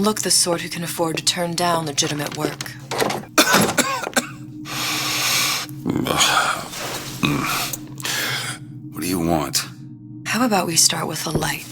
look the sort who can afford to turn down legitimate work. What do you want? How about we start with a light?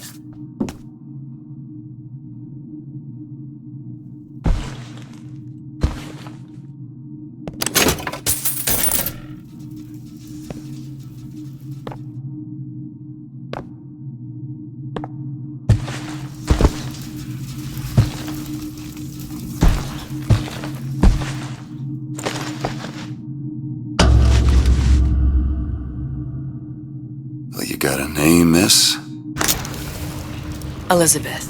Well, you got a name, miss? Elizabeth.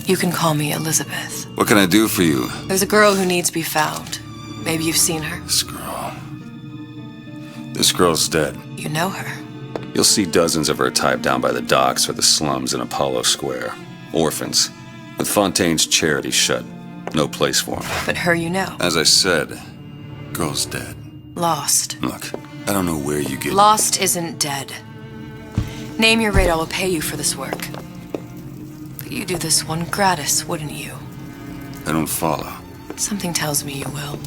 You can call me Elizabeth. What can I do for you? There's a girl who needs to be found. Maybe you've seen her. This girl's dead. You know her. You'll see dozens of her tied down by the docks or the slums in Apollo Square. Orphans. With Fontaine's charity shut. No place for them. But her you know. As I said, girl's dead. Lost. Look, I don't know where you get... Lost isn't dead. Name your rate, I will pay you for this work. But you do this one gratis, wouldn't you? I don't follow. Something tells me you will.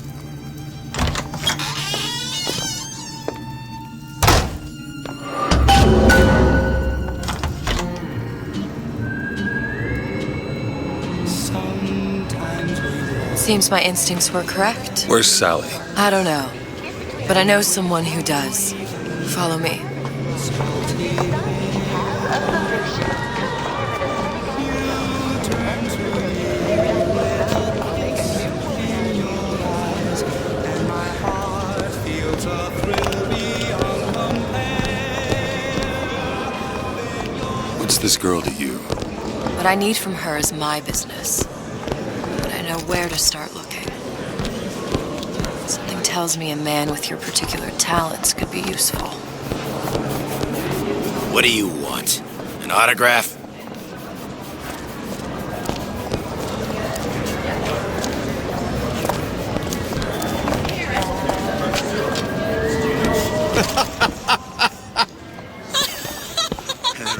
Seems my instincts were correct. Where's Sally? I don't know. But I know someone who does. Follow me. What's this girl to you? What I need from her is my business. But I know where to start looking. Something tells me a man with your particular talents could be useful. What do you want? An autograph?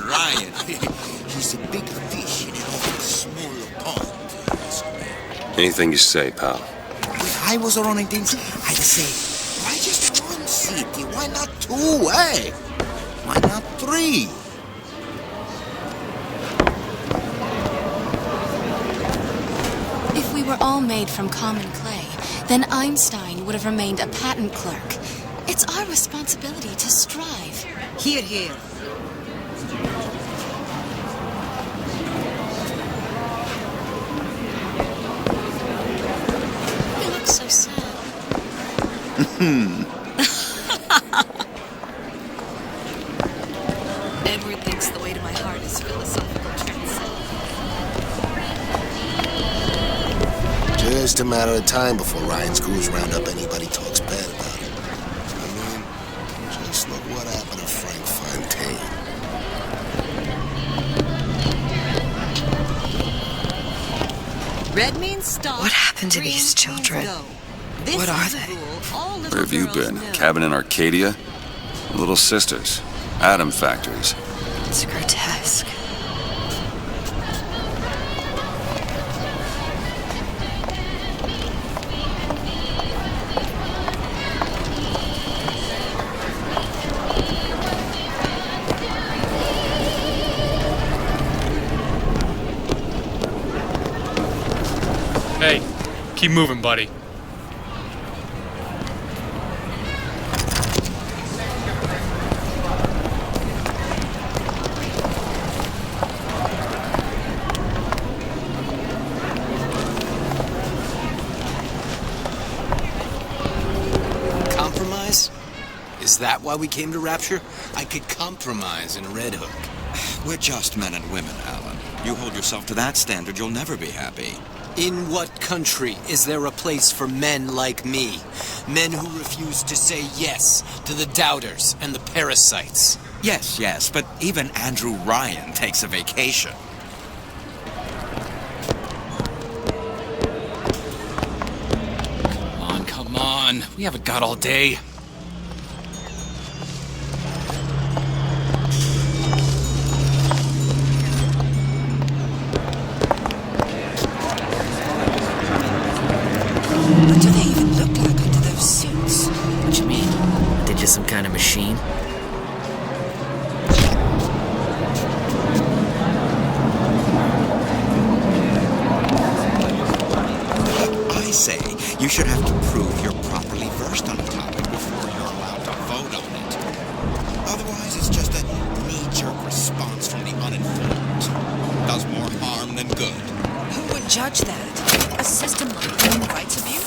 Ryan, he's a big fish in an awful small pond. Anything you say, pal. If I was running things, I'd say, why just one city? Why not two, eh? Why not three? If we were all made from common clay, then Einstein would have remained a patent clerk. It's our responsibility to strive. Here, here. You look so sad. Edward thinks the way to my heart is philosophical transcendence. Just a matter of time before Ryan's crews round up anybody talks bad about him. I mean, just look what happened to Frank Fontaine. Red means stop. What happened to green these children? means go. This What are is the they? rule all little Where have you girls been? know. Cabin in Arcadia? Little sisters. Atom factories. It's grotesque. Hey, keep moving, buddy. Compromise? Is that why we came to Rapture? I could compromise in Red Hook. We're just men and women, Alan. You hold yourself to that standard, you'll never be happy. In what country is there a place for men like me? Men who refuse to say yes to the doubters and the parasites. Yes, but even Andrew Ryan takes a vacation. Come on. We haven't got all day. should have to prove you're properly versed on a topic before you're allowed to vote on it. Otherwise, it's just a knee-jerk response from the uninformed. Does more harm than good. Who would judge that? A system like human rights abuse?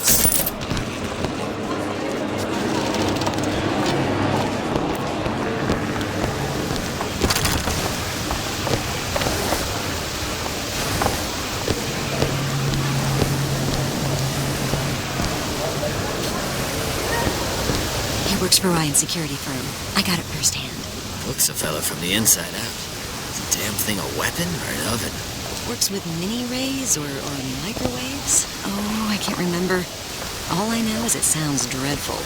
He works for Ryan's security firm. I got it firsthand. Looks a fella from the inside out. Is the damn thing a weapon or an oven? Works with mini-rays or microwaves? Oh, I can't remember. All I know is it sounds dreadful.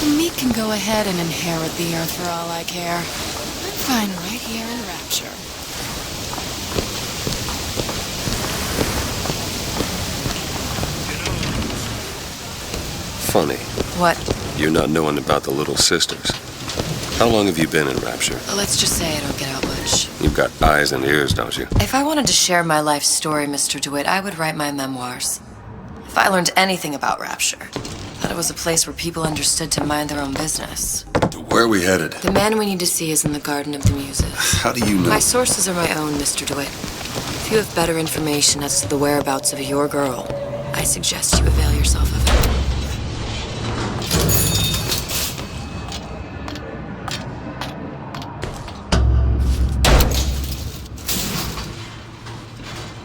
The meek can go ahead and inherit the earth for all I care. I'm fine right here in Rapture. Funny. What? You're not knowing about the Little Sisters. How long have you been in Rapture? Let's just say I don't get out much. You've got eyes and ears, don't you? If I wanted to share my life story, Mr. DeWitt, I would write my memoirs. If I learned anything about Rapture, that it was a place where people understood to mind their own business. Where are we headed? The man we need to see is in the Garden of the Muses. How do you know? My sources are my own, Mr. DeWitt. If you have better information as to the whereabouts of your girl, I suggest you avail yourself of it.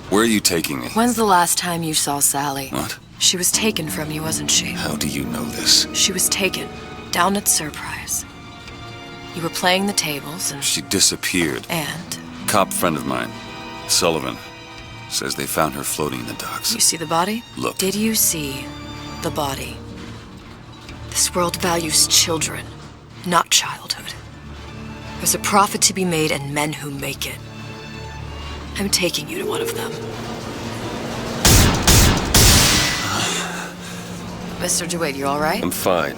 Where are you taking me? When's the last time you saw Sally? What? She was taken from you, wasn't she? How do you know this? She was taken, down at Surprise. You were playing the tables and... She disappeared. And? Cop friend of mine, Sullivan, says they found her floating in the docks. You see the body? Look. Did you see the body? This world values children, not childhood. There's a profit to be made and men who make it. I'm taking you to one of them. Mr. DeWitt, you all right? I'm fine.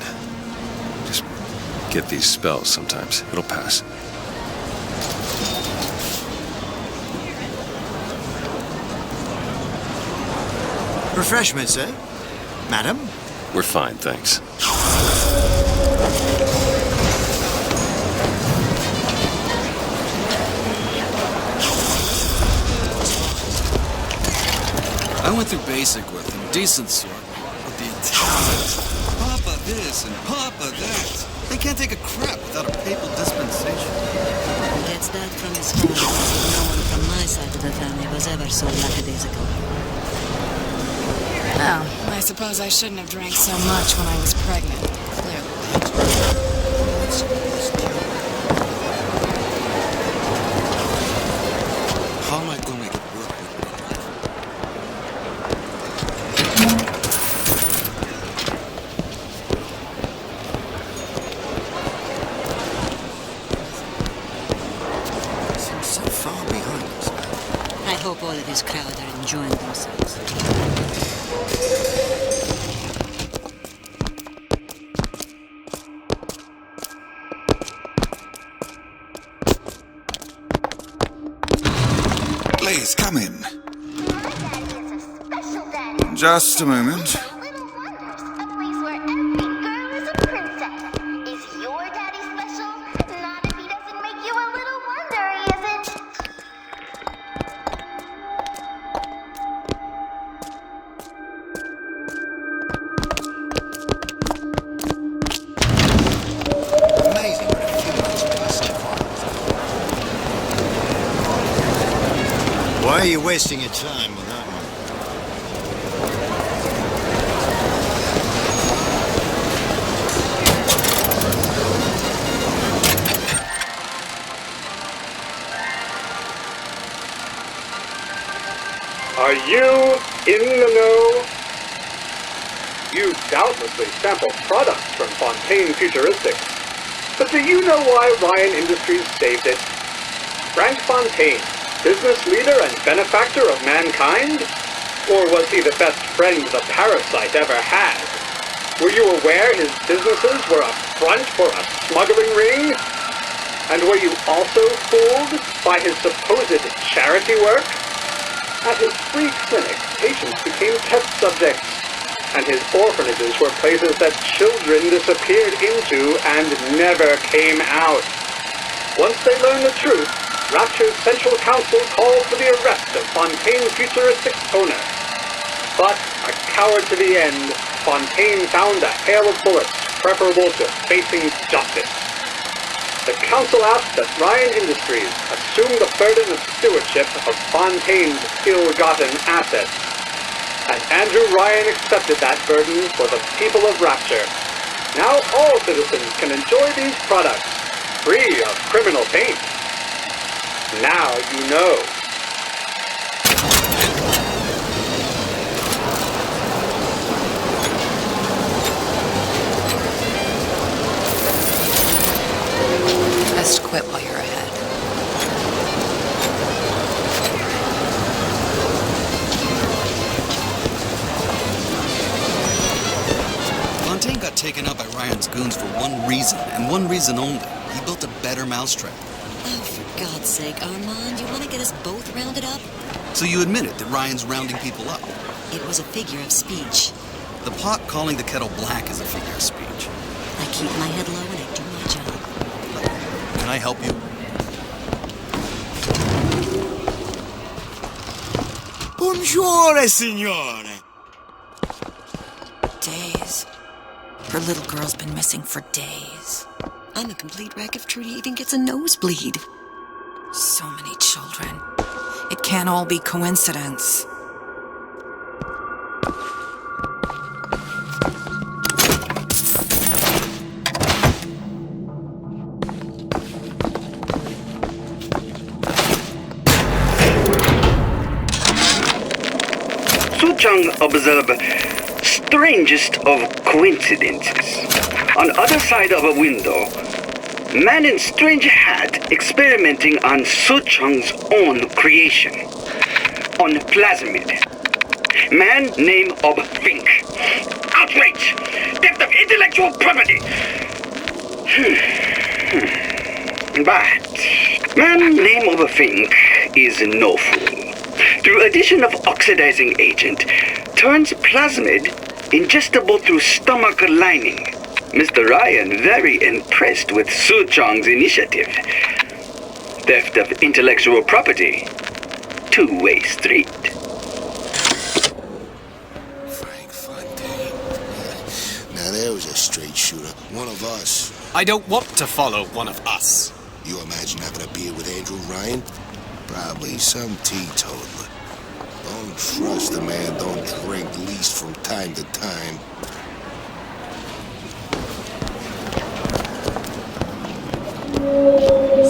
Just get these spells sometimes. It'll pass. Refreshments, eh? Madam? We're fine, thanks. I went through basic with them, decent sort. But the Italians, Papa this and Papa that. They can't take a crap without a papal dispensation. He gets that from his father. No one from my side of the family was ever so lackadaisical. Oh, I suppose I shouldn't have drank so much when I was pregnant. Clearly. How am I gonna make it work with Seems so far behind us. I hope all of his crowd are enjoying themselves. Please, come in. Just a moment. Amazing what a few months plastic Why are you wasting your time with that one? Are you in the know? You doubtlessly sampled products from Fontaine Futuristics. But do you know why Ryan Industries saved it? Frank Fontaine, business leader and benefactor of mankind? Or was he the best friend the parasite ever had? Were you aware his businesses were a front for a smuggling ring? And were you also fooled by his supposed charity work? At his free clinic, patients became test subjects, and his orphanages were places that children disappeared into and never came out. Once they learned the truth, Rapture's Central Council called for the arrest of Fontaine Futuristic's owner. But, a coward to the end, Fontaine found a hail of bullets preferable to facing justice. The council asked that Ryan Industries assume the burden of stewardship of Fontaine's ill-gotten assets. And Andrew Ryan accepted that burden for the people of Rapture. Now all citizens can enjoy these products, free of criminal taint. Now you know. Best quit while you're ahead. Fontaine got taken out by Ryan's goons for one reason, and one reason only. He built a better mousetrap. Oh, for God's sake, Armand, you want to get us both rounded up? So you admitted that Ryan's rounding people up? It was a figure of speech. The pot calling the kettle black is a figure of speech. I keep my head low and I do my job. Can I help you? Buongiorno, signore. Days. Her little girl's been missing for days. I'm a complete wreck if Trudy even gets a nosebleed. So many children. It can't all be coincidence. Suchang observed strangest of coincidences. On other side of a window, man in strange hat experimenting on Suchang's own creation. On plasmid. Man name of Fink. Outrage! Theft of intellectual property! But man name of Fink is no fool. Through addition of oxidizing agent, turns plasmid ingestible through stomach lining. Mr. Ryan very impressed with Su Chong's initiative. Theft of intellectual property. Two-way street. Frank Fontaine. Now there was a straight shooter. One of us. I don't want to follow one of us. You imagine having a beer with Andrew Ryan? Probably some teetotaler. Don't trust a man, don't drink, least from time to time.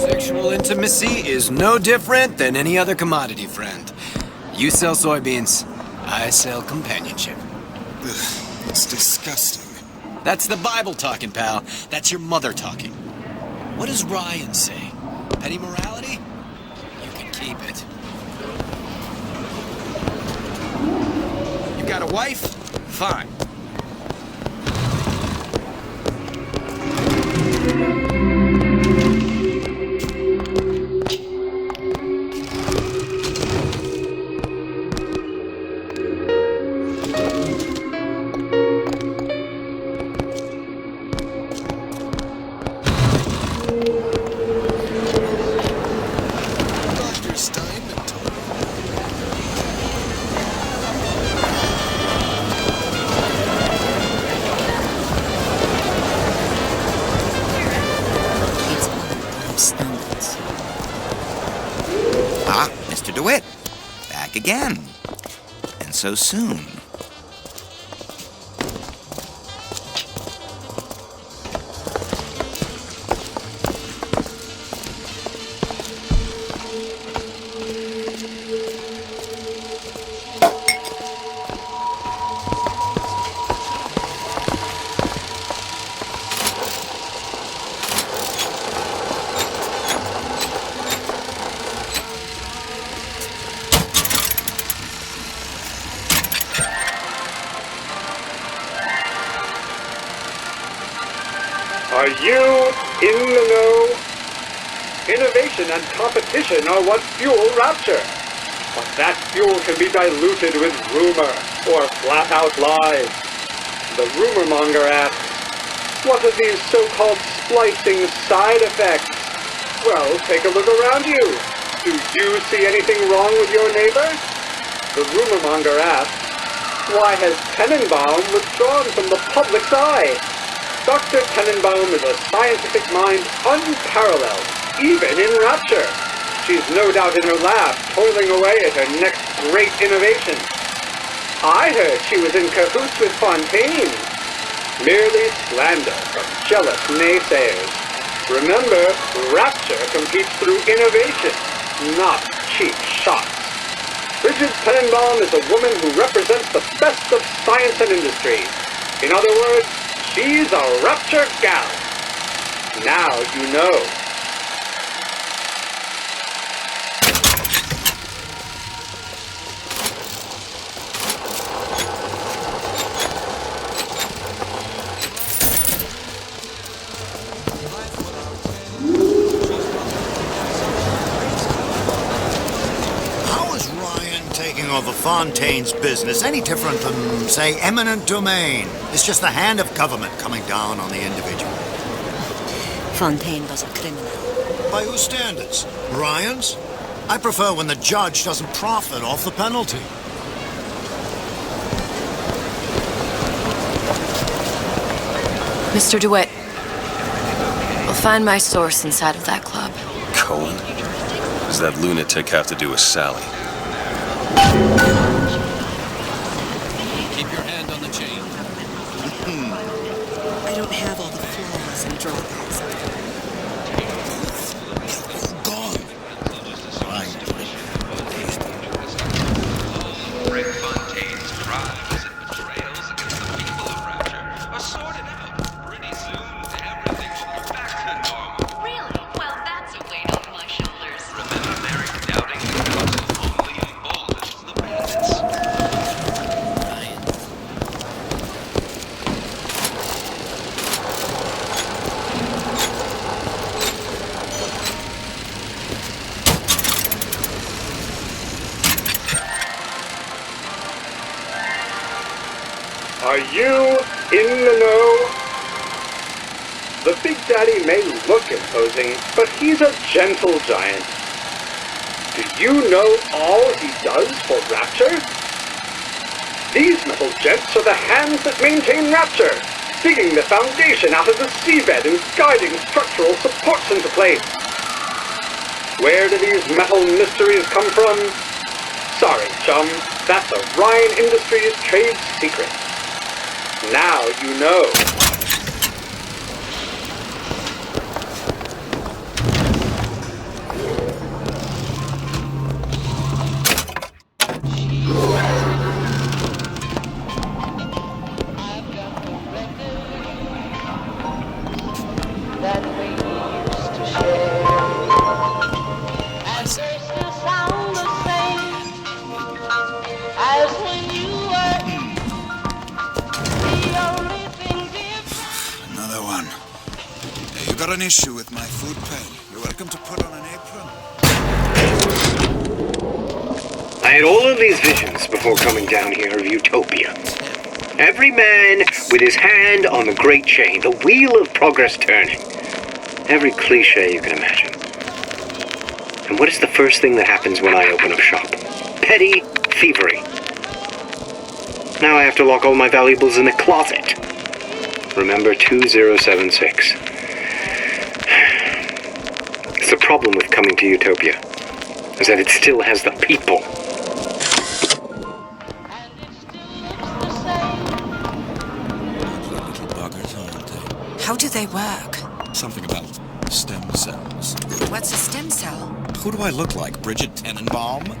Sexual intimacy is no different than any other commodity, friend. You sell soybeans, I sell companionship. Ugh, it's disgusting. That's the Bible talking, pal. That's your mother talking. What does Ryan say? Petty morality? You can keep it. You got a wife? Fine. Mr. DeWitt, back again. And so soon. Are you in the know? innovation and competition are what fuel Rapture. But that fuel can be diluted with rumor or flat-out lies. The rumor monger asks, what are these so-called splicing side effects? Well, take a look around you. Do you see anything wrong with your neighbor? The rumor monger asks, why has Tenenbaum withdrawn from the public's eye? Dr. Tenenbaum is a scientific mind unparalleled, even in Rapture. She's no doubt in her lab, toiling away at her next great innovation. I heard she was in cahoots with Fontaine. Merely slander from jealous naysayers. Remember, Rapture competes through innovation, not cheap shots. Bridget Tenenbaum is a woman who represents the best of science and industry. In other words, she's a Rapture gal. Now you know. Over Fontaine's business any different than, say, eminent domain? It's just the hand of government coming down on the individual. Fontaine was a criminal. By whose standards? Ryan's? I prefer when the judge doesn't profit off the penalty. Mr. DeWitt, we'll find my source inside of that club. Cohen? Does that lunatic have to do with Sally? Keep your hand on the chain. I don't have all the flaws and drawbacks. Gone. Right. Rick Fontaine's crimes and betrayals against the people of Rapture are sorted out. Pretty soon, everything will be back to normal. Really? Well, that's a weight off my shoulders. Remember Mary doubting the puzzle only emboldens the bandits. Are you in the know? The Big Daddy may look imposing, but he's a gentle giant. Do you know all he does for Rapture? These metal jets are the hands that maintain Rapture, digging the foundation out of the seabed and guiding structural supports into place. Where do these metal mysteries come from? Sorry, chum, that's a Ryan Industries trade secret. Now you know. Got an issue with my food pen. You're welcome to put on an apron. I had all of these visions before coming down here of Utopia. Every man with his hand on the great chain, the wheel of progress turning. Every cliche you can imagine. And what is the first thing that happens when I open up shop? Petty thievery. Now I have to lock all my valuables in a closet. Remember 2076. The problem with coming to Utopia is that it still has the people. Little buggers, aren't they? How do they work? Something about stem cells. What's a stem cell? Who do I look like, Bridget Tenenbaum?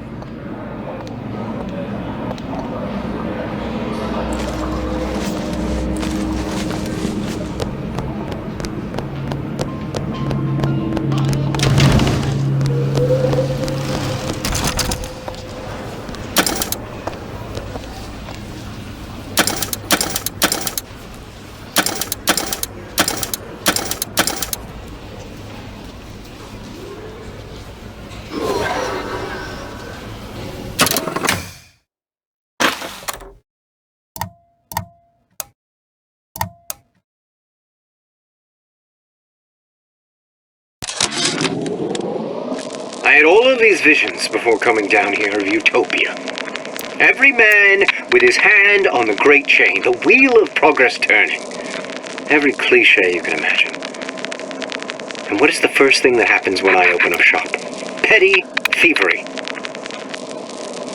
all these visions before coming down here of utopia. Every man with his hand on the great chain, the wheel of progress turning. Every cliche you can imagine. And what is the first thing that happens when I open up shop? Petty thievery.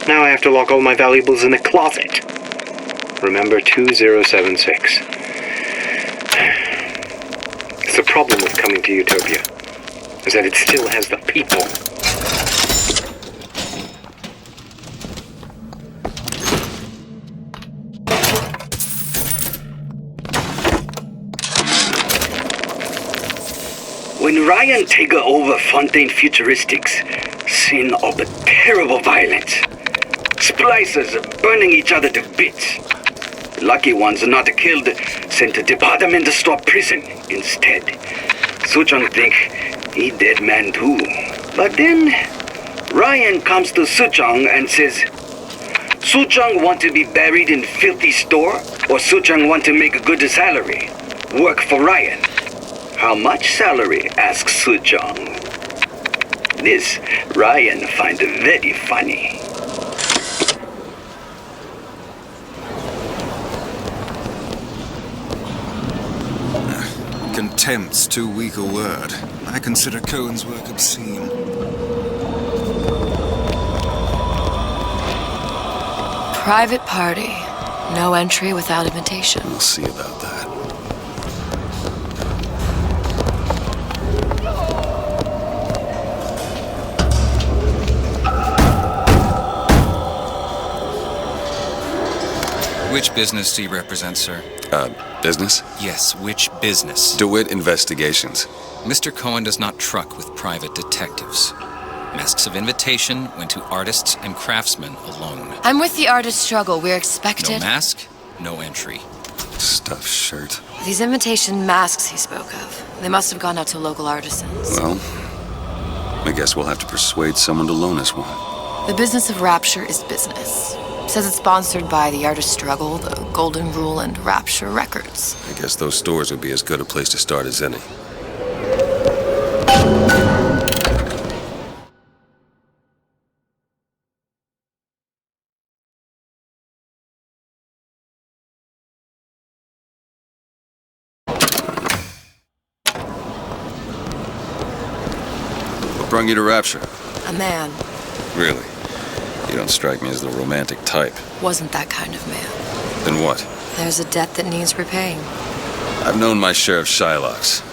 Now I have to lock all my valuables in a closet. Remember 2076. It's the problem with coming to Utopia, is that it still has the people. When Ryan take over Fontaine Futuristics, scene of terrible violence. Splicers burning each other to bits. The lucky ones not killed, sent to department store prison instead. Suchong think he dead man too. But then Ryan comes to Suchong and says, Suchong want to be buried in filthy store, or Suchong want to make a good salary? Work for Ryan. How much salary? Asks Suchong. This Ryan find very funny. Contempt's too weak a word. I consider Cohen's work obscene. Private party. No entry without invitation. We'll see about that. Which business do you represent, sir? Business? Yes, which business? DeWitt Investigations. Mr. Cohen does not truck with private detectives. Masks of invitation went to artists and craftsmen alone. I'm with the artist struggle. We're expected. No mask, no entry. Stuffed shirt. These invitation masks he spoke of. They must have gone out to local artisans. Well, I guess we'll have to persuade someone to loan us one. The business of Rapture is business. Says it's sponsored by the Artist Struggle, the Golden Rule, and Rapture Records. I guess those stores would be as good a place to start as any. What brought you to Rapture? A man. Really? You don't strike me as the romantic type. Wasn't that kind of man. Then what? There's a debt that needs repaying. I've known my share of Shylocks.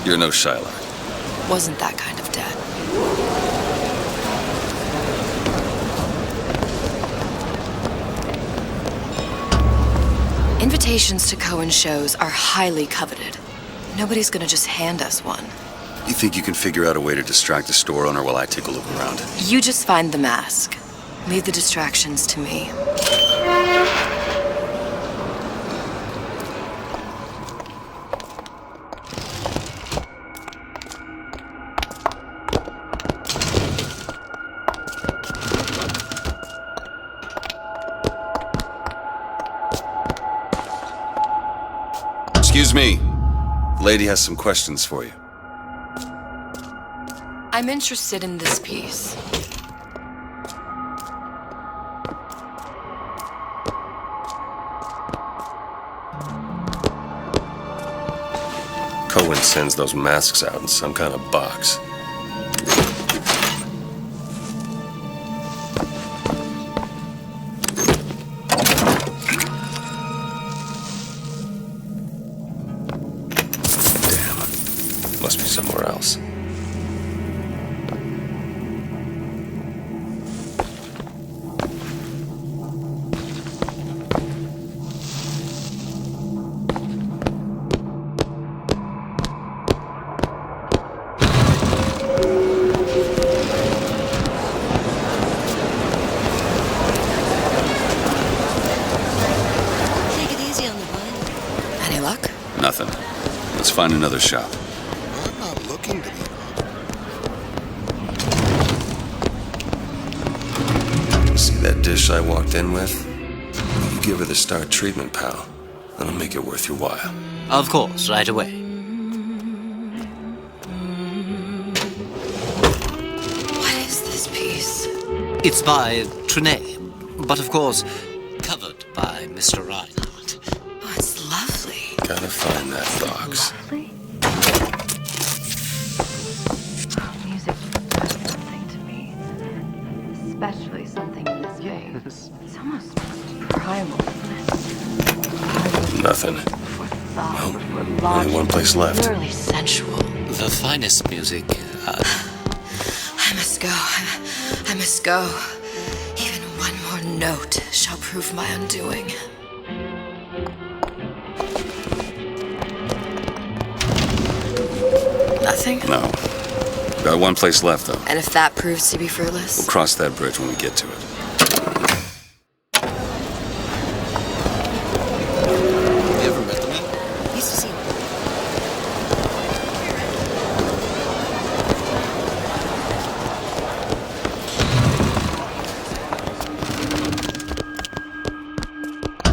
You're no Shylock. Wasn't that kind of debt. Invitations to Cohen shows are highly coveted. Nobody's gonna just hand us one. You think you can figure out a way to distract the store owner while I take a look around? You just find the mask. Leave the distractions to me. Excuse me. The lady has some questions for you. I'm interested in this piece. Cohen sends those masks out in some kind of box. Damn. Must be somewhere else. Nothing. Let's find another shop. I'm not looking to be. See that dish I walked in with? You give her the Star treatment, pal. That'll make it worth your while. Of course, right away. What is this piece? It's by Trenet, but of course, covered by Mr. Reinhardt. Oh, it's lovely. Gotta find that box. Music does something to me. Especially something this big. It's almost primal. Nothing. Well, only one place left. Purely sensual. The finest music. I must go. I must go. Even one more note shall prove my undoing. Nothing? No. Got one place left, though. And if that proves to be fruitless? We'll cross that bridge when we get to it. You ever met the man? Used to see him.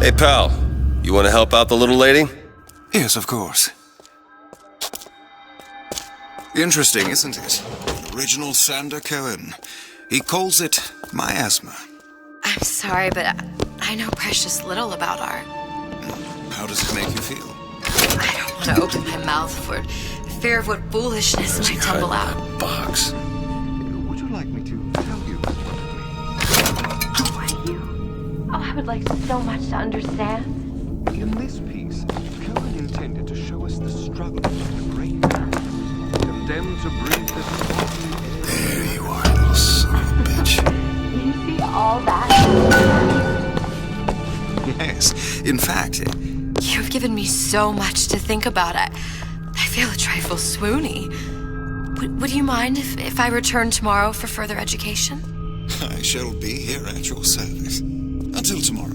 Hey, pal. You want to help out the little lady? Yes, of course. Interesting, isn't it? An original Sander Cohen. He calls it miasma. I'm sorry, but I know precious little about art. How does it make you feel? I don't want to open my mouth for fear of what foolishness might tumble out. Box. Would you like me to tell you what it means? Oh, why you? Oh, I would like so much to understand. In this piece, Cohen intended to show us the struggle of the great man, condemned to breathe this body. There you are, little son of a bitch. You see all that? Yes, in fact... You've given me so much to think about. I feel a trifle swoony. Would you mind if I return tomorrow for further education? I shall be here at your service. Until tomorrow.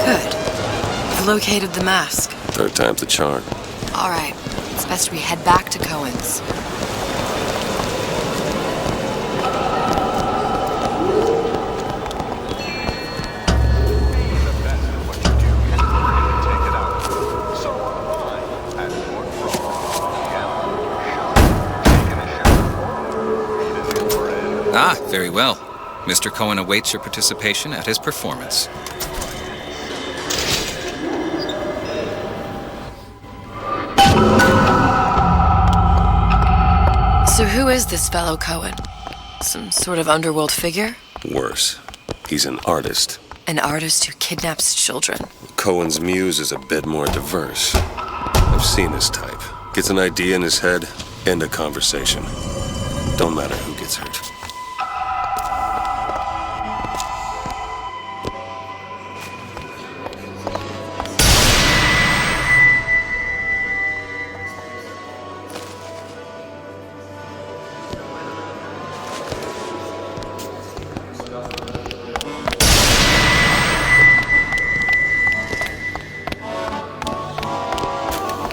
Good. You've located the mask. Third time's the charm. All right. It's best we head back to Cohen's. Ah, very well. Mr. Cohen awaits your participation at his performance. So who is this fellow Cohen? Some sort of underworld figure? Worse. He's an artist. An artist who kidnaps children. Cohen's muse is a bit more diverse. I've seen this type. Gets an idea in his head, end a conversation. Don't matter who gets hurt.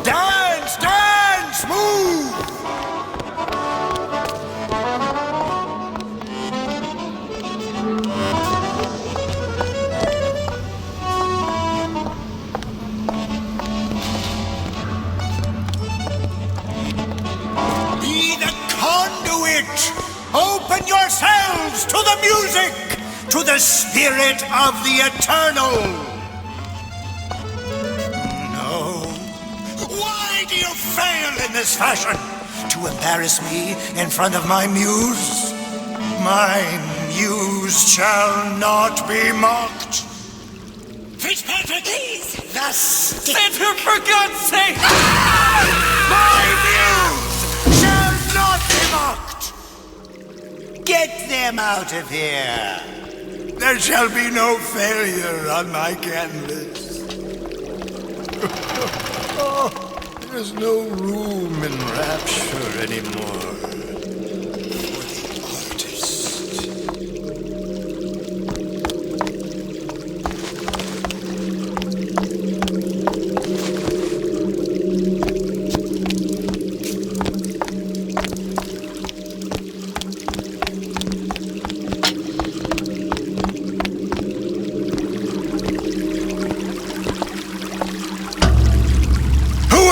Dance, dance, move! Be the conduit! Open yourselves to the music, to the spirit of the eternal! No. Why do you fail in this fashion? To embarrass me in front of my muse? My muse shall not be mocked. Fitzpatrick! Please! The stick! Save him for God's sake! My muse shall not be mocked! Get them out of here! There shall be no failure on my canvas. Oh, there's no room in Rapture anymore. For the artist.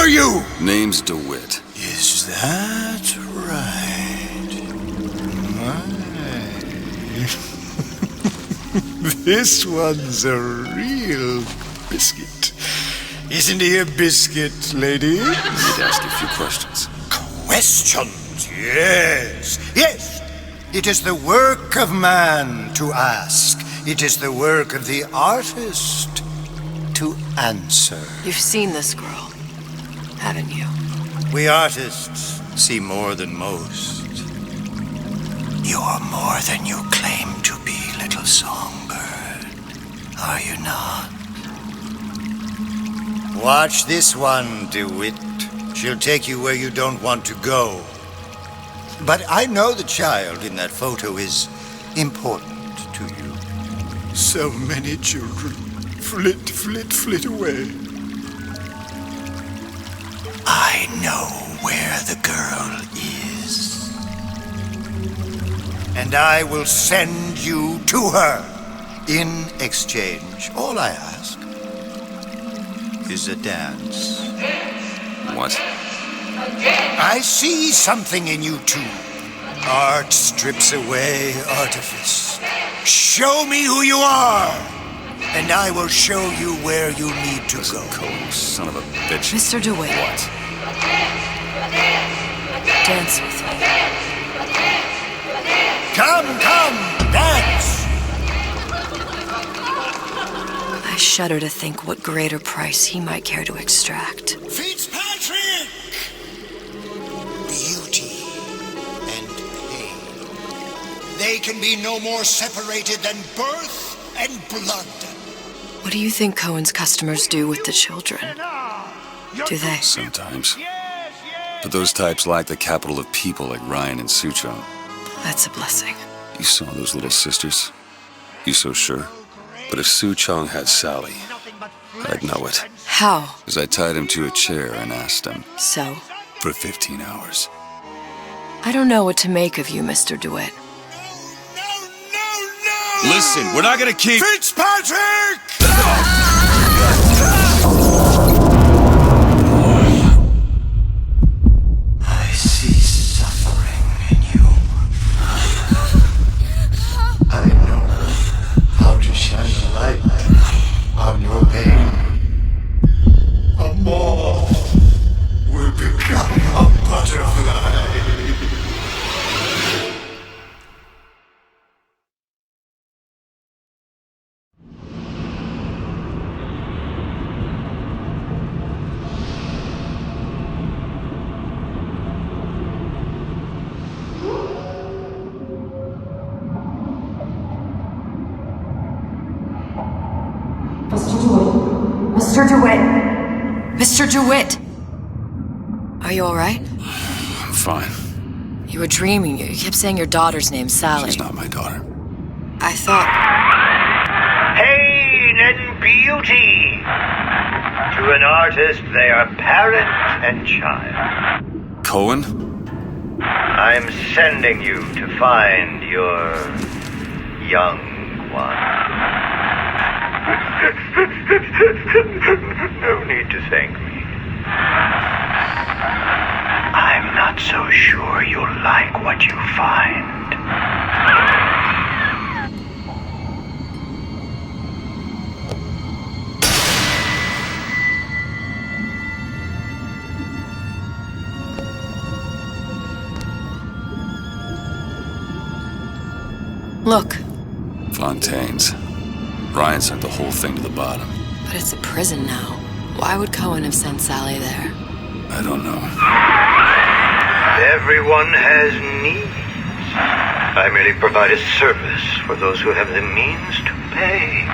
you? Name's DeWitt. Is that right? My. This one's a real biscuit. Isn't he a biscuit, lady? Let me ask you a few questions. Questions, yes. Yes, it is the work of man to ask. It is the work of the artist to answer. You've seen this girl, haven't you? We artists see more than most. You're more than you claim to be, little songbird. Are you not? Watch this one, DeWitt. She'll take you where you don't want to go. But I know the child in that photo is important to you. So many children flit, flit, flit away. I know where the girl is. And I will send you to her. In exchange, all I ask is a dance. What? I see something in you two. Art strips away artifice. Show me who you are, and I will show you where you need to go. Cold son of a bitch. Mr. DeWitt. What? Dance with me. Come, dance! I shudder to think what greater price he might care to extract. Fitzpatrick! Beauty and pain. They can be no more separated than birth and blood. What do you think Cohen's customers do with the children? Do they? Sometimes. But those types lack the capital of people like Ryan and Suchong. That's a blessing. You saw those little sisters? You so sure? But if Suchong had Sally, I'd know it. How? Because I tied him to a chair and asked him. So? For 15 hours. I don't know what to make of you, Mr. DeWitt. Listen, we're not gonna keep... Fitzpatrick! I see suffering in you. I know how to shine a light on your pain. A moth will become a butterfly. Mr. DeWitt! Mr. DeWitt! Are you alright? I'm fine. You were dreaming. You kept saying your daughter's name's Sally. She's not my daughter. I thought... Pain and beauty! To an artist, they are parent and child. Cohen? I'm sending you to find your young one. No need to thank me. I'm not so sure you'll like what you find. Look. Fontaine's. Ryan sent the whole thing to the bottom. But it's a prison now. Why would Cohen have sent Sally there? I don't know. Everyone has needs. I merely provide a service for those who have the means to pay.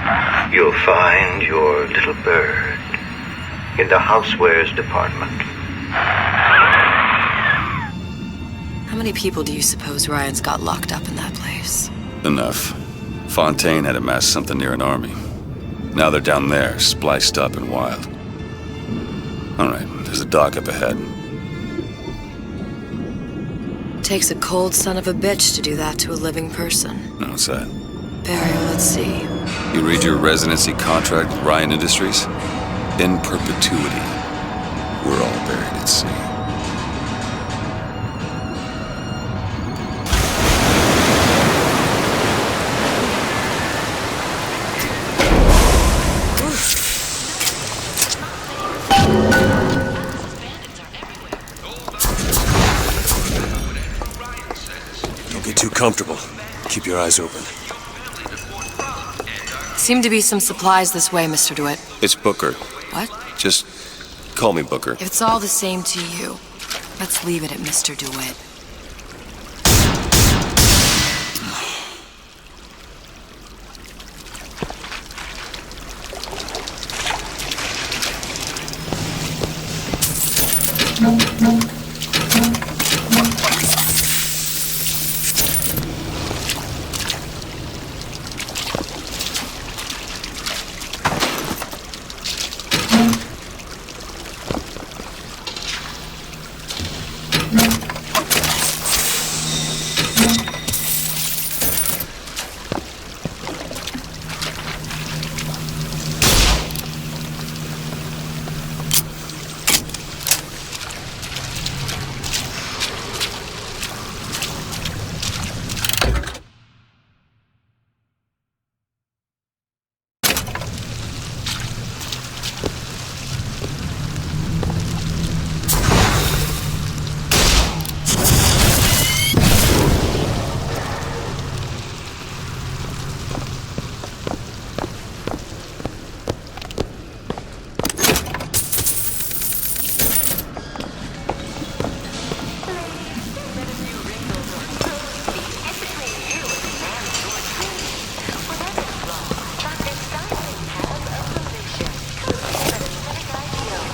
You'll find your little bird in the housewares department. How many people do you suppose Ryan's got locked up in that place? Enough. Fontaine had amassed something near an army. Now they're down there, spliced up and wild. All right, there's a dock up ahead. Takes a cold son of a bitch to do that to a living person. What's that? Burial, let's see. You read your residency contract with Ryan Industries? In perpetuity. we're all buried at sea. Don't get too comfortable. Keep your eyes open. Seem to be some supplies this way, Mr. DeWitt. It's Booker. What? Just call me Booker. If it's all the same to you, let's leave it at Mr. DeWitt.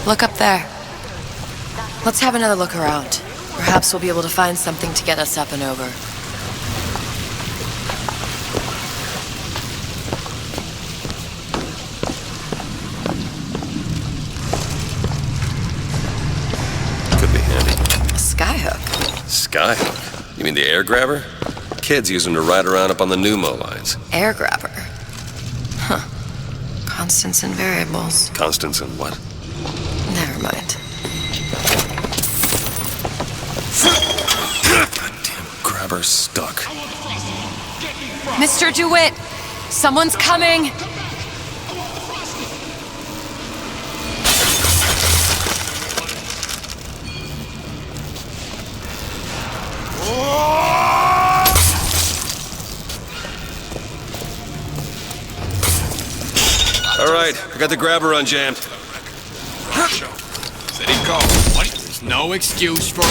Look up there. Let's have another look around. Perhaps we'll be able to find something to get us up and over. Could be handy. A skyhook. Skyhook? You mean the air grabber? Kids use them to ride around up on the pneumo lines. Air grabber. Huh. Constants and variables. Constants and what? Never mind. Goddamn grabber stuck. Mr. DeWitt! Someone's coming! All right, I got the grabber unjammed. Steady go. What? There's no excuse for...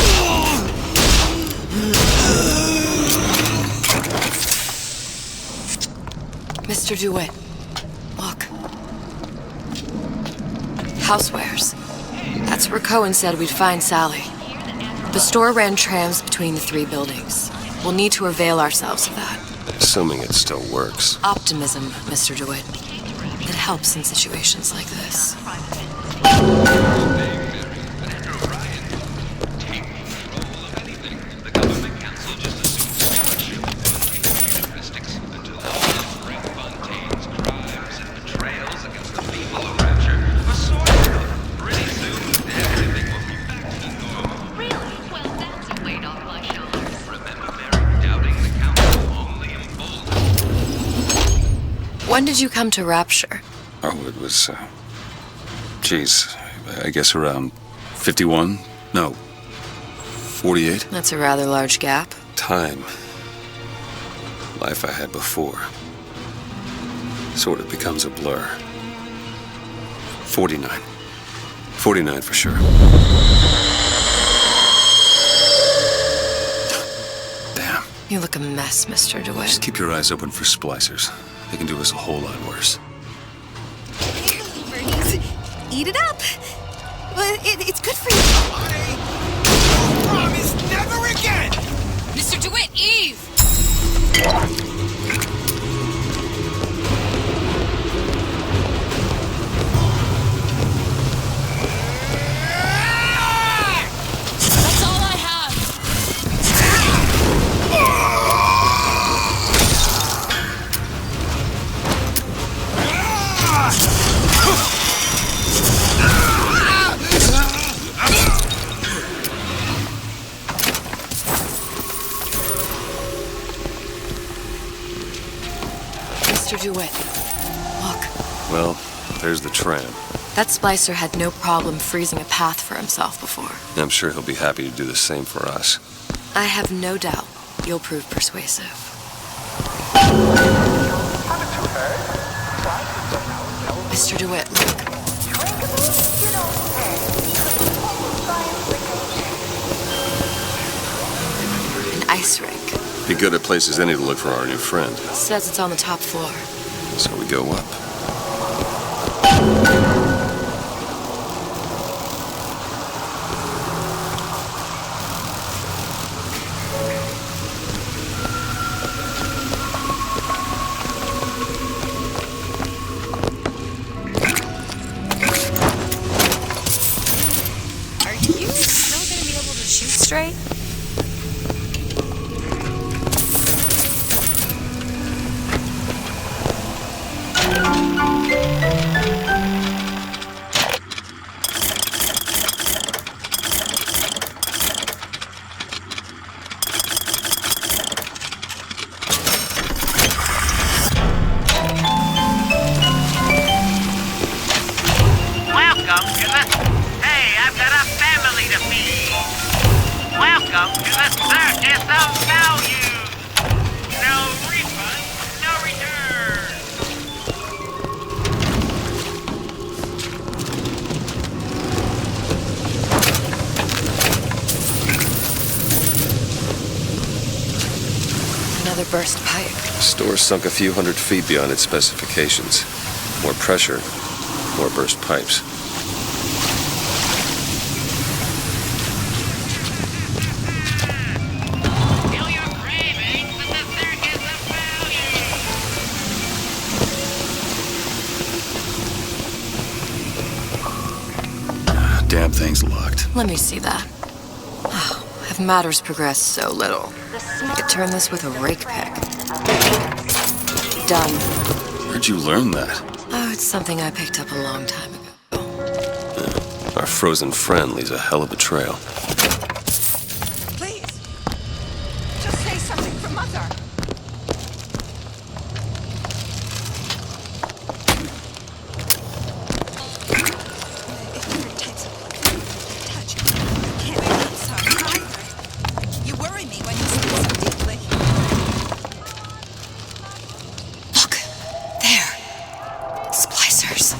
Mr. DeWitt, look. Housewares. That's where Cohen said we'd find Sally. The store ran trams between the three buildings. We'll need to avail ourselves of that. Assuming it still works. Optimism, Mr. DeWitt. It helps in situations like this. When did you come to Rapture? Oh, it was, geez, I guess around 51? No, 48? That's a rather large gap. Time. Life I had before. Sort of becomes a blur. 49. 49 for sure. Damn. You look a mess, Mr. DeWitt. Just keep your eyes open for splicers. They can do us a whole lot worse. Eat it up. Well, it's good for you. I promise never again! Mr. DeWitt, Eve! That's all I have. DeWitt, look. Well, there's the tram. That splicer had no problem freezing a path for himself before. I'm sure he'll be happy to do the same for us. I have no doubt you'll prove persuasive. Mr. DeWitt, look. An ice rink. Be good at places any to look for our new friend. Says it's on the top floor. So we go up. Are you still gonna be able to shoot straight? Welcome to the... Hey, I've got a family to feed. Welcome to the circus of value. No refund, no return. Another burst pipe. The store sunk a few hundred feet beyond its specifications. More pressure, more burst pipes. Damn thing's locked. Let me see that. Oh, have matters progressed so little? I could turn this with a rake pick. Done. Where'd you learn that? Oh, it's something I picked up a long time ago. Our frozen friend leaves a hell of a trail. Please, just say something for Mother. You worry me when you speak so deeply. Look, there. Splicers.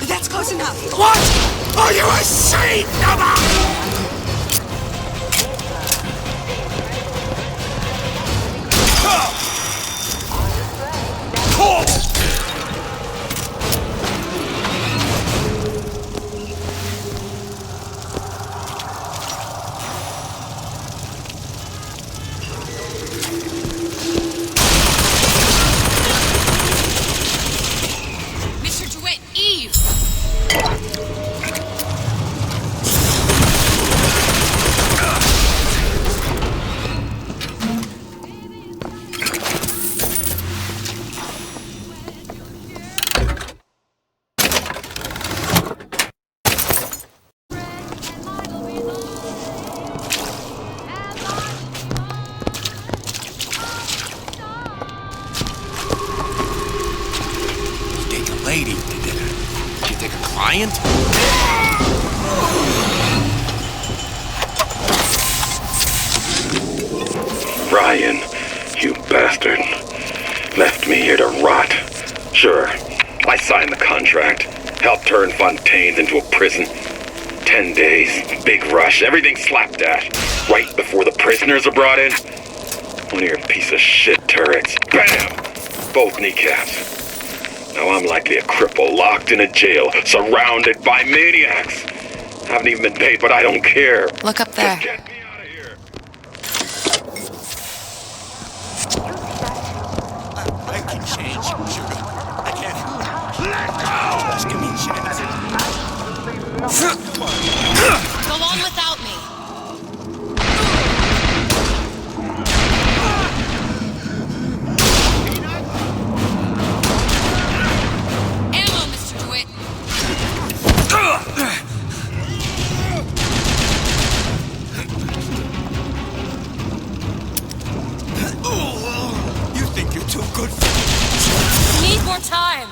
That's close enough. What? Are you insane, Nova? Mr. DeWitt, Eve! Take a lady to dinner. You take a client? Ryan, you bastard. Left me here to rot. Sure, I signed the contract. Helped turn Fontaine into a prison. 10 days. Big rush. Everything slapped at. Right before the prisoners are brought in. One of your piece of shit turrets. Bam! Both kneecaps. Now I'm likely a cripple locked in a jail, surrounded by maniacs. Haven't even been paid, but I don't care. Look up there. Just get me out of here. I can change, sugar. I can. Let go! Just give me a chance. Go on without me. Ammo, Mr. DeWitt. You think you're too good for me? Need more time.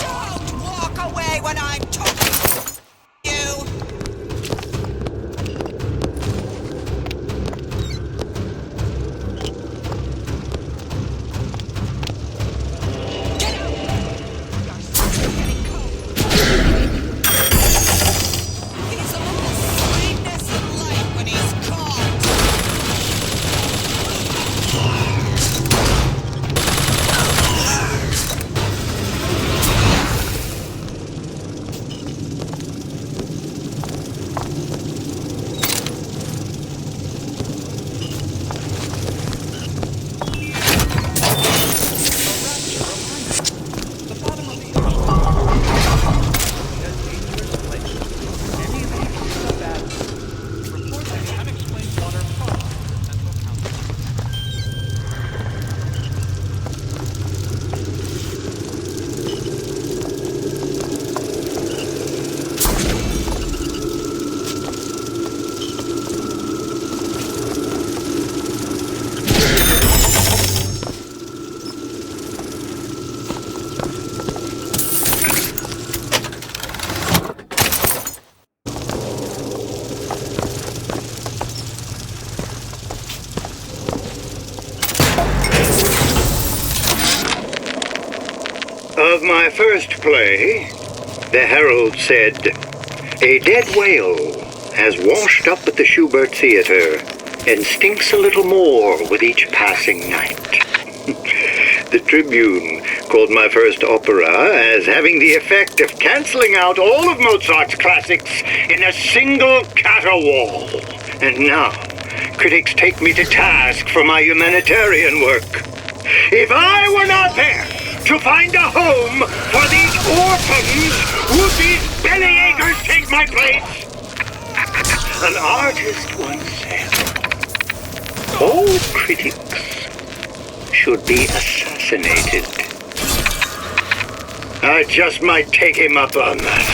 Don't walk away when I'm talking to you. He's all the sweetness of life when he's caught. Of my first play, the Herald said, "A dead whale has washed up at the Schubert Theater and stinks a little more with each passing night." The Tribune called my first opera as having the effect of canceling out all of Mozart's classics in a single caterwaul. And now, critics take me to task for my humanitarian work. If I were not there to find a home for these orphans, would these bellyachers take my place? An artist once said, all critics should be assassinated. I just might take him up on that.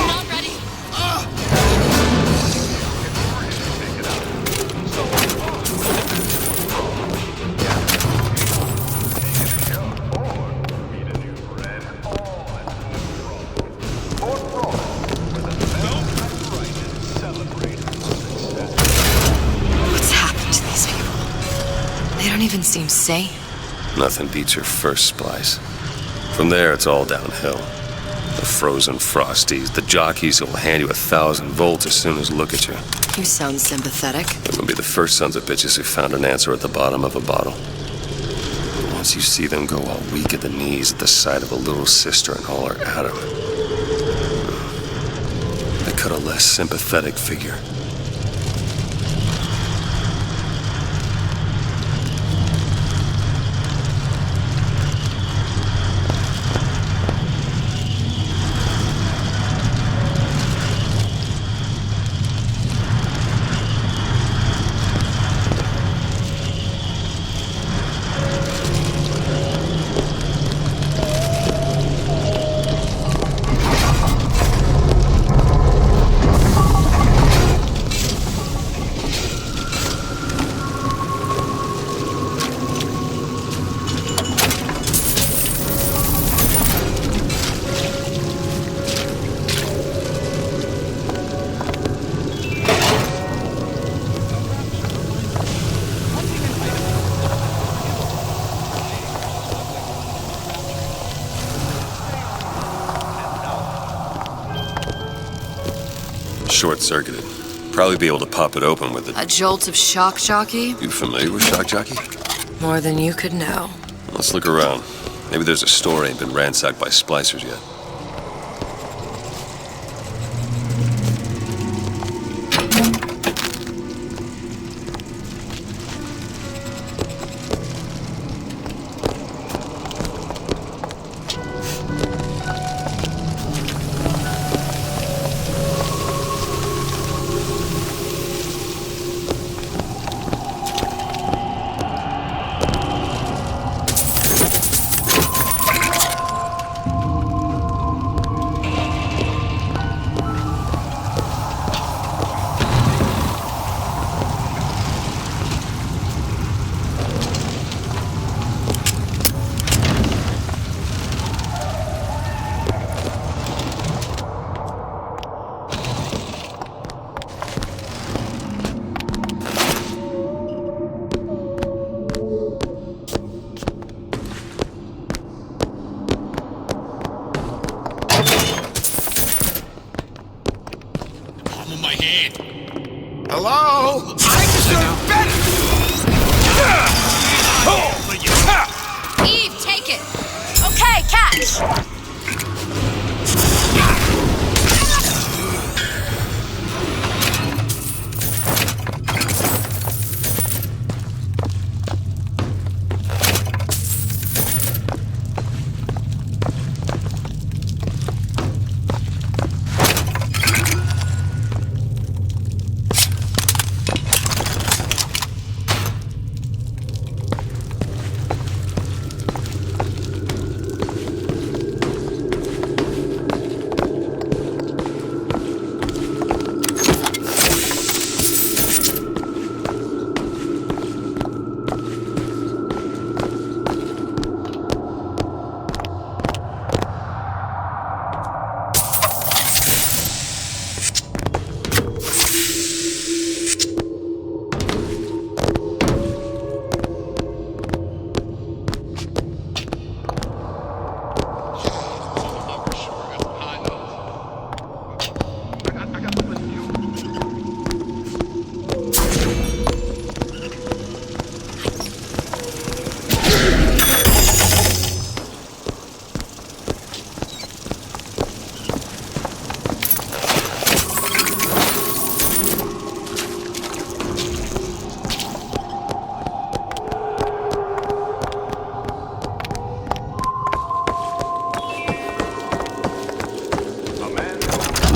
Not ready. What's happened to these people? They don't even seem sane. Nothing beats your first splice. From there, it's all downhill. The frozen frosties, the jockeys who'll hand you 1,000 volts as soon as look at you. You sound sympathetic. They will be the first sons of bitches who found an answer at the bottom of a bottle. Once you see them go all weak at the knees at the sight of a little sister and all her atom, they cut a less sympathetic figure. Short-circuited. Probably be able to pop it open with A jolt of shock jockey? You familiar with shock jockey? More than you could know. Let's look around. Maybe there's a store ain't been ransacked by splicers yet. Hello? I deserve better! Eve, take it! Okay, catch!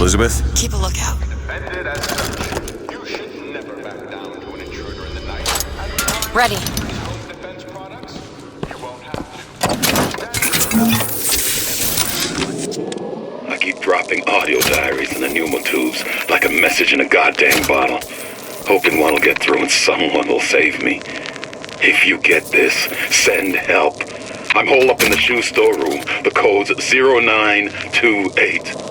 Elizabeth? Keep a lookout. Ready. I keep dropping audio diaries in the pneumo tubes like a message in a goddamn bottle, hoping one will get through and someone will save me. If you get this, send help. I'm holed up in the shoe storeroom. The code's 0928.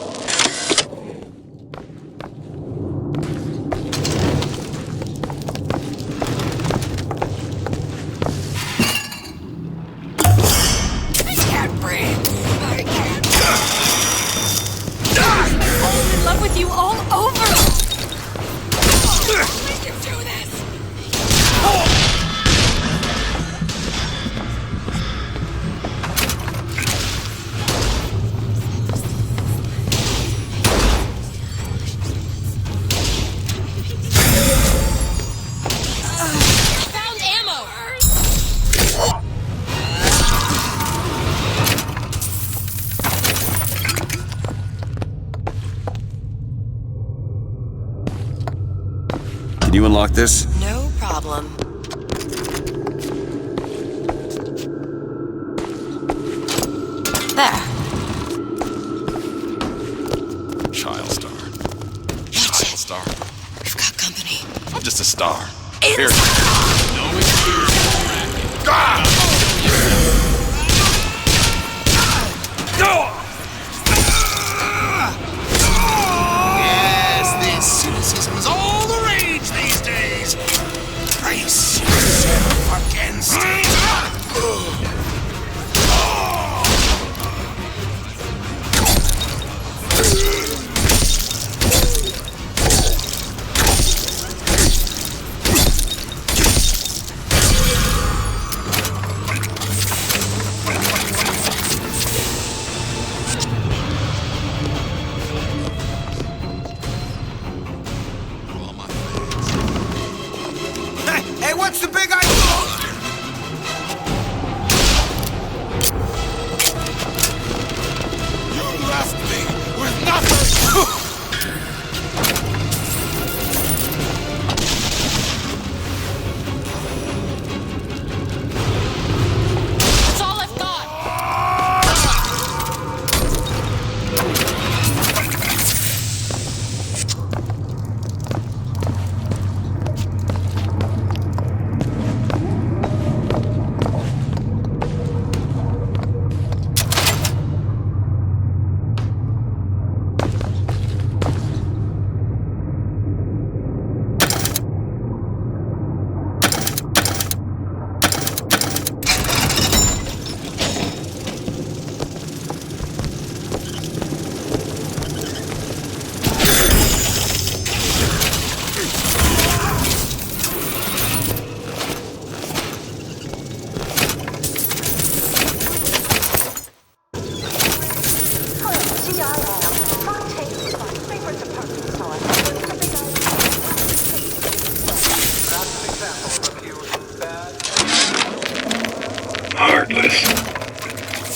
Can you unlock this? No problem. There. Child star. Child star. We've got company. I'm just a star. It's... Here. No excuse. Yes, this cynicism is all the rage these days. Brace yourself against it.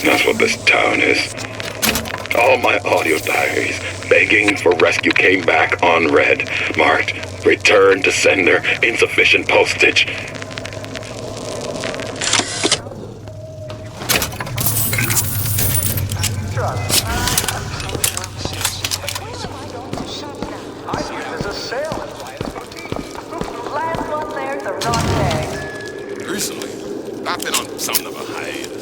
That's what this town is. All my audio diaries begging for rescue came back unread, marked return to sender, insufficient postage. Recently, I've been on something of a hiatus.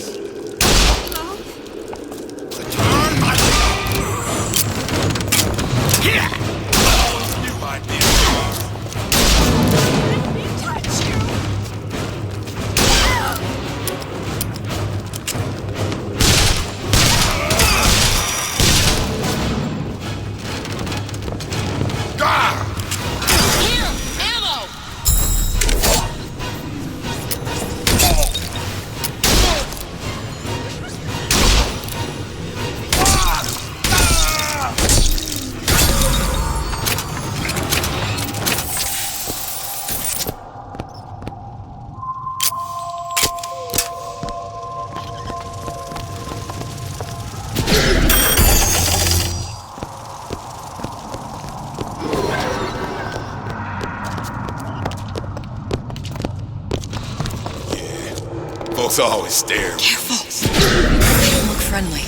Folks always stare. Careful. They don't look friendly.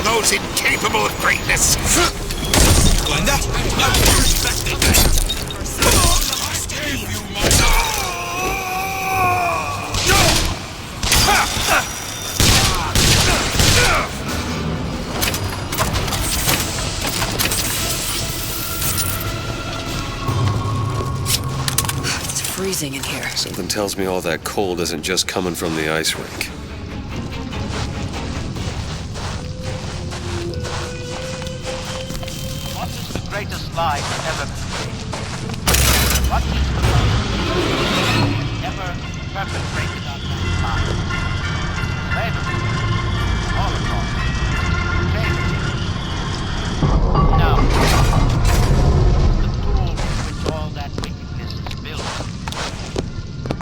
Those incapable of greatness. Glenda? No, respected. It's freezing in here. Something tells me all that cold isn't just coming from the ice rink. What is the greatest lie ever created? What is the most ever perpetrated on mankind? Slavery, Holocaust, dictatorship. No. The tool with which all that wickedness is built.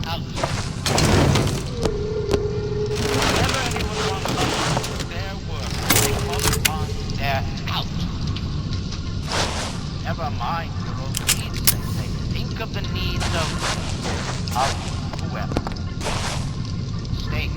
Altruism. Whenever anyone wants something to do their work, they call upon their altruism. Never mind your own needs, they say. Think of the needs of whoever. State.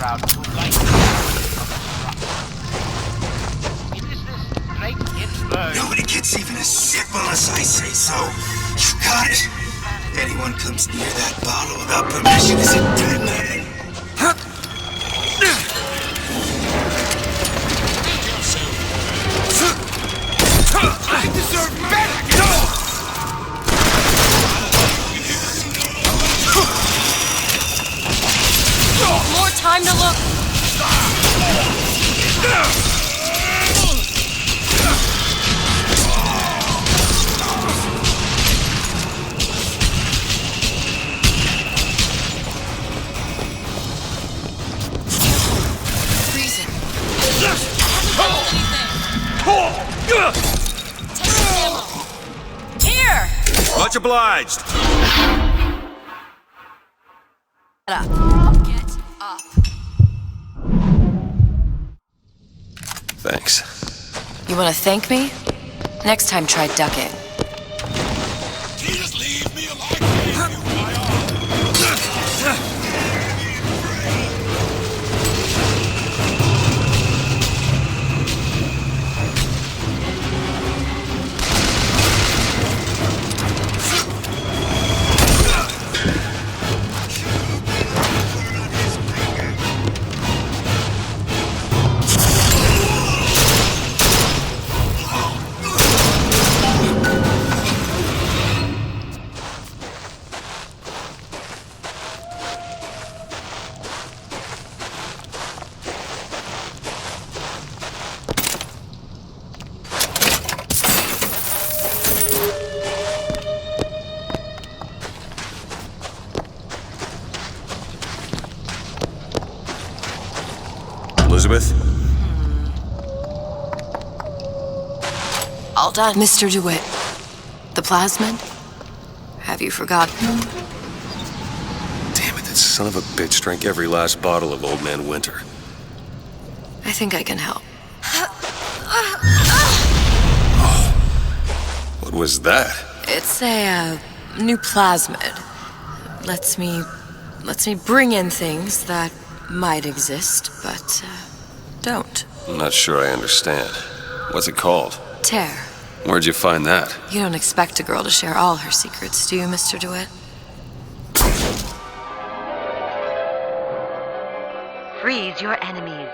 Crowd who like it is this great inverse. Nobody gets even as simple as I say so. You got it. Anyone comes near that bottle without permission is a dead man. I deserve better! More time to look. Freezing. Here. Much obliged. Get up. Get up. You want to thank me? Next time, try ducking. Elizabeth? All done. Mr. DeWitt. The plasmid? Have you forgotten? Damn it, that son of a bitch drank every last bottle of Old Man Winter. I think I can help. What was that? It's a new plasmid. Lets me bring in things that might exist, but don't. I'm not sure I understand. What's it called? Tear. Where'd you find that? You don't expect a girl to share all her secrets, do you, Mr. DeWitt? Freeze your enemies.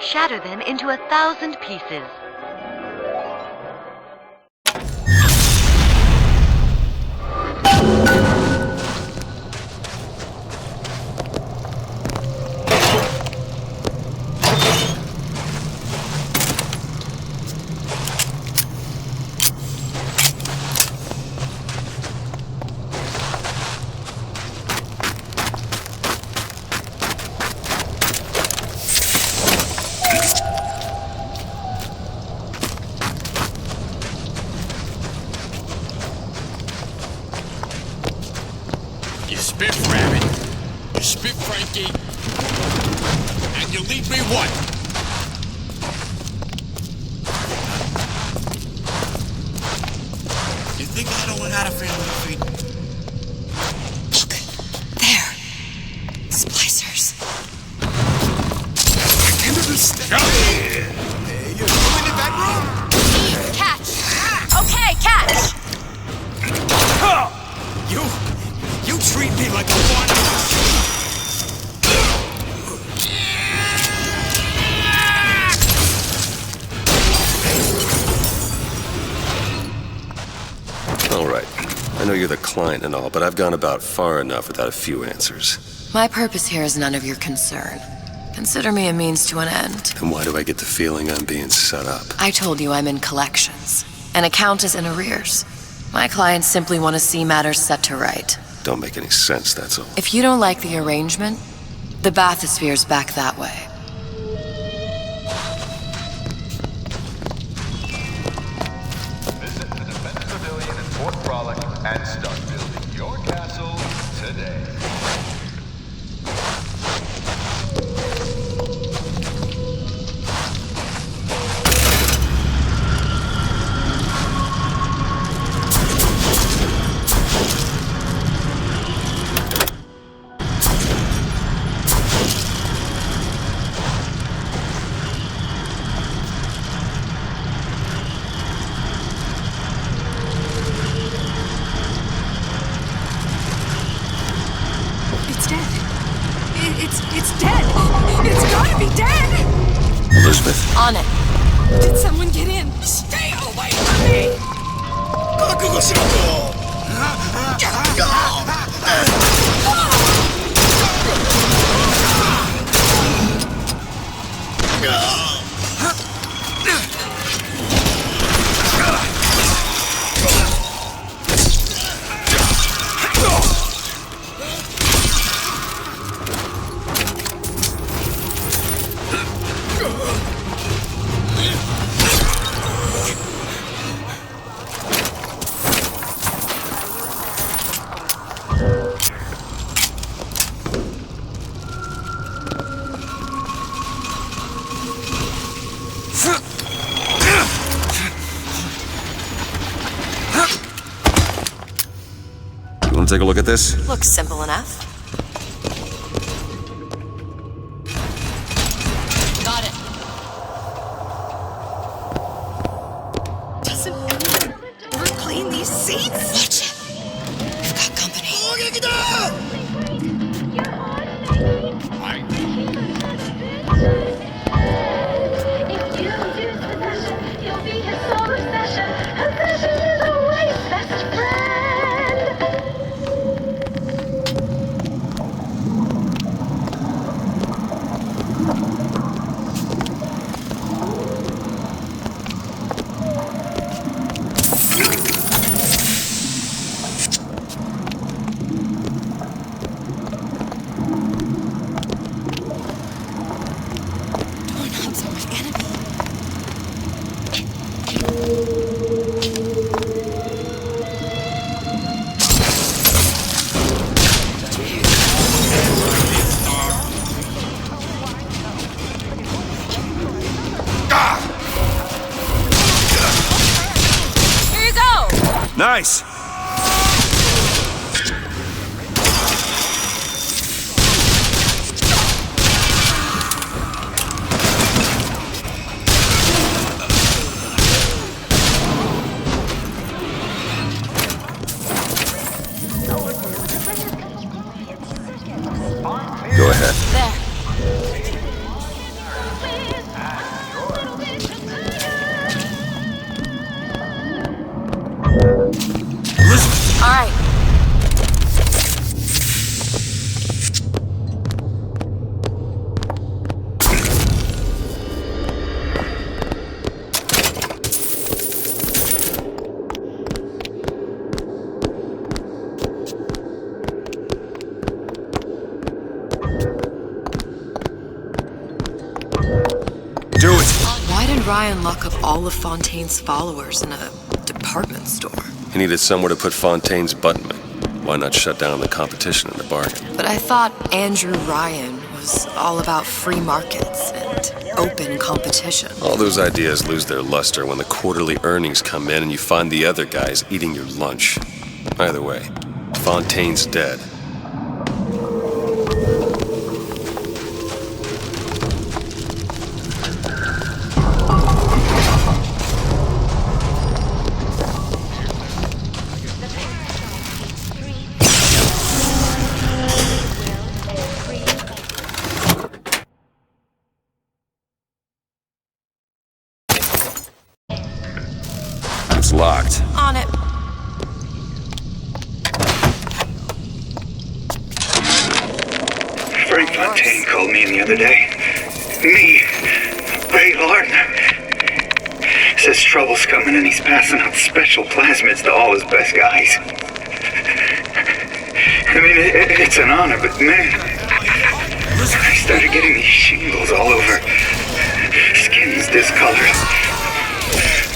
Shatter them into 1,000 pieces. Client and all, but I've gone about far enough without a few answers. My purpose here is none of your concern. Consider me a means to an end. Then why do I get the feeling I'm being set up? I told you I'm in collections. An account is in arrears. My clients simply want to see matters set to right. Don't make any sense, that's all. If you don't like the arrangement, the bathysphere's back that way. Visit the Defense Pavilion in Fort Frolic and start building your castle today. Elizabeth. On it. Did someone get in? Stay away from me! Want to take a look at this? Looks simple enough. Got it. Doesn't anyone ever clean these seats? Watch it. We've got company. Nice! Go ahead. There. All right. Do it! Why did Ryan lock up all of Fontaine's followers in a department store? He needed somewhere to put Fontaine's buttonman. Why not shut down the competition in the bargain? But I thought Andrew Ryan was all about free markets and open competition. All those ideas lose their luster when the quarterly earnings come in and you find the other guys eating your lunch. Either way, Fontaine's dead. It's locked. On it. Frank Fontaine called me in the other day. Me, Ray Larden. Says trouble's coming and he's passing out special plasmids to all his best guys. I mean, it's an honor, but man, I started getting these shingles all over. Skin's discolored.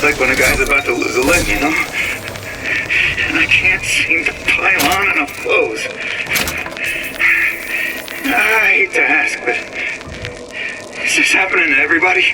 Like when a guy's about to lose a leg, you know? And I can't seem to pile on enough clothes. I hate to ask, but is this happening to everybody?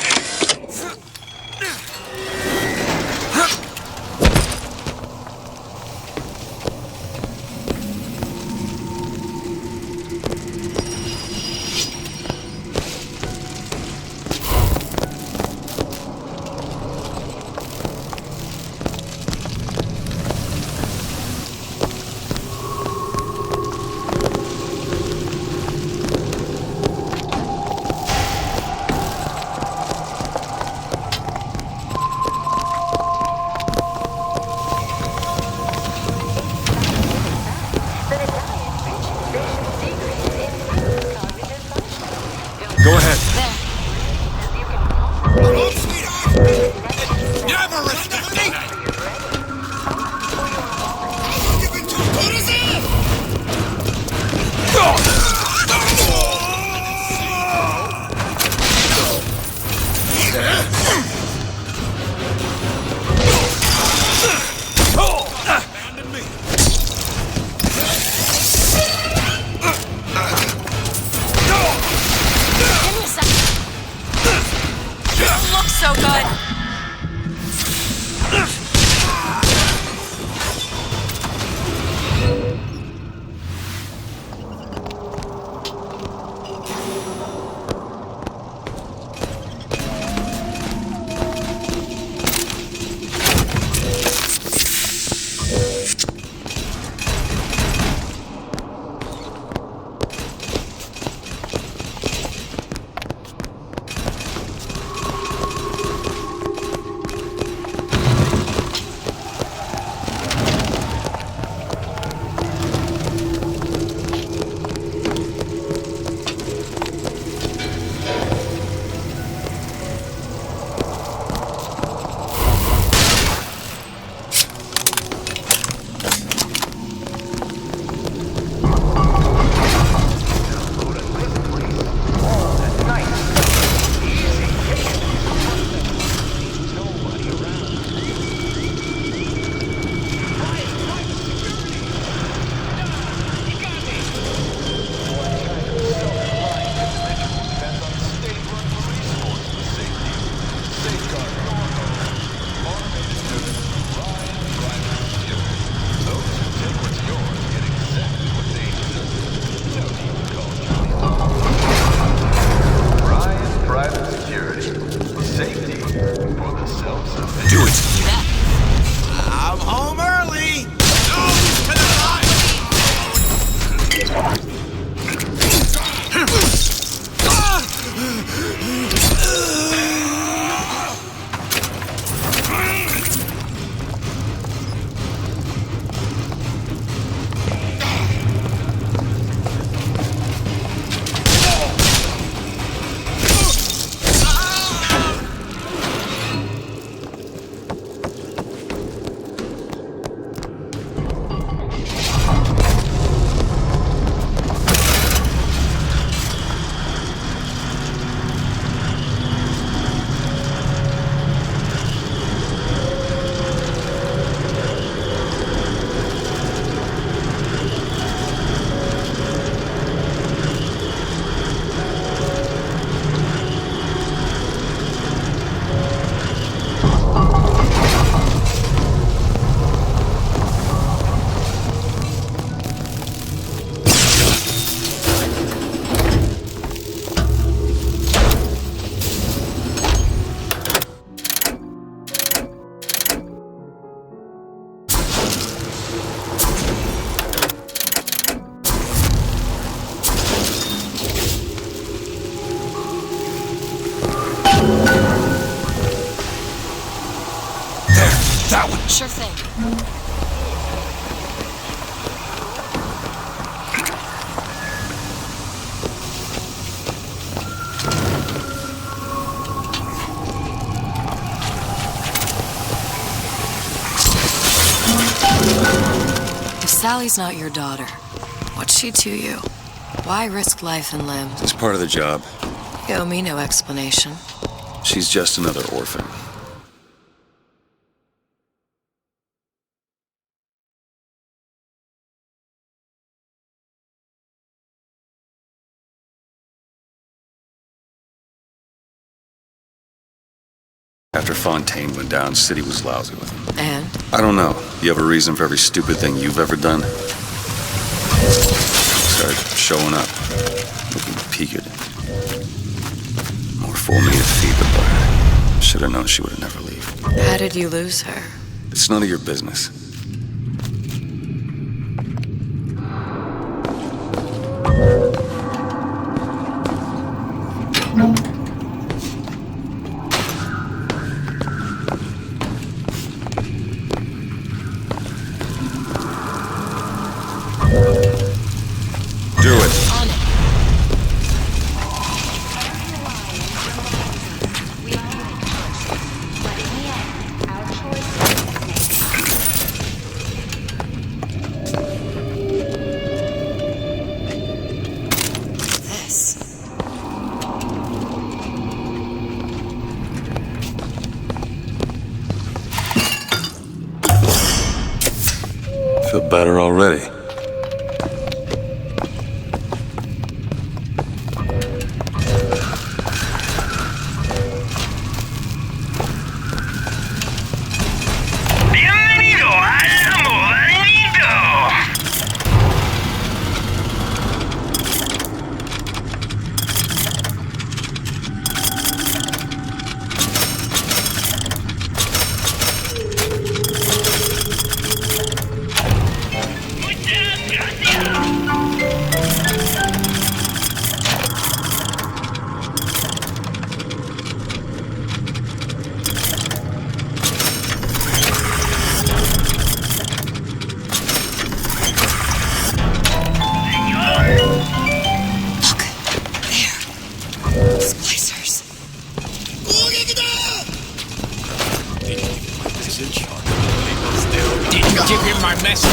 If Sally's not your daughter, what's she to you? Why risk life and limb? It's part of the job. You owe me no explanation. She's just another orphan. After Fontaine went down, City was lousy with him. And? I don't know. You have a reason for every stupid thing you've ever done? Started showing up, looking peaked. More fool me to feed the bird. Should have known she would never leave. How did you lose her? It's none of your business. Do it. Feel better already. Didn't give him my message.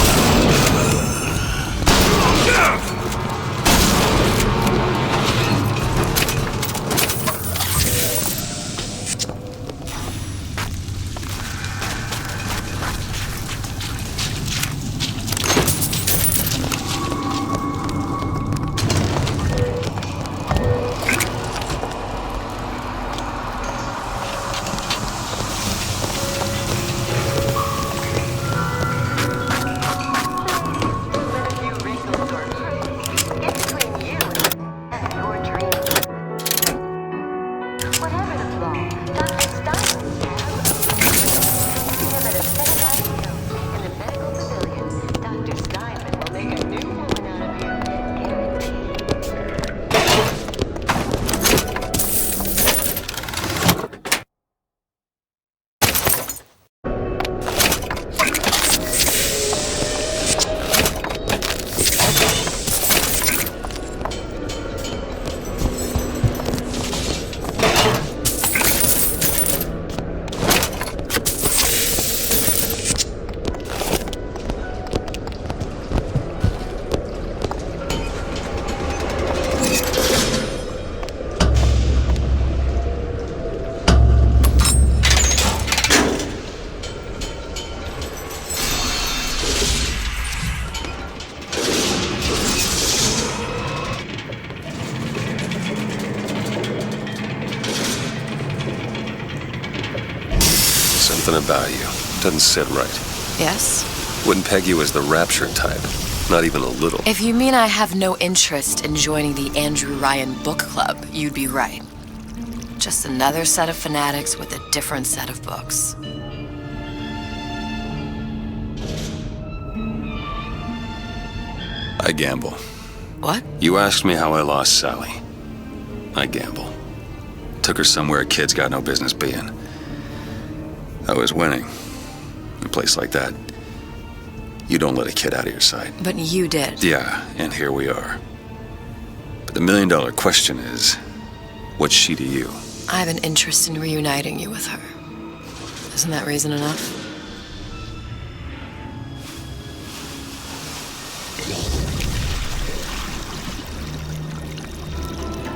Something about you doesn't sit right. Yes? Wouldn't peg you as the Rapture type. Not even a little. If you mean I have no interest in joining the Andrew Ryan book club, you'd be right. Just another set of fanatics with a different set of books. I gamble. What? You asked me how I lost Sally. I gamble. Took her somewhere kids got no business being. I was winning. I place like that, you don't let a kid out of your sight. But you did. Yeah, and here we are. But the million-dollar question is, what's she to you? I have an interest in reuniting you with her. Isn't that reason enough?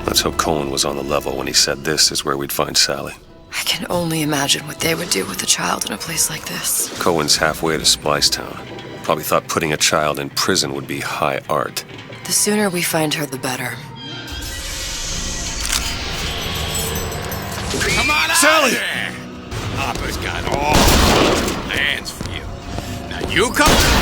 Let's hope Cohen was on the level when he said this is where we'd find Sally. I can only imagine what they would do with a child in a place like this. Cohen's halfway to Splicetown. Probably thought putting a child in prison would be high art. The sooner we find her, the better. Come on out Sally! there! Papa's got all the plans for you. Now you come...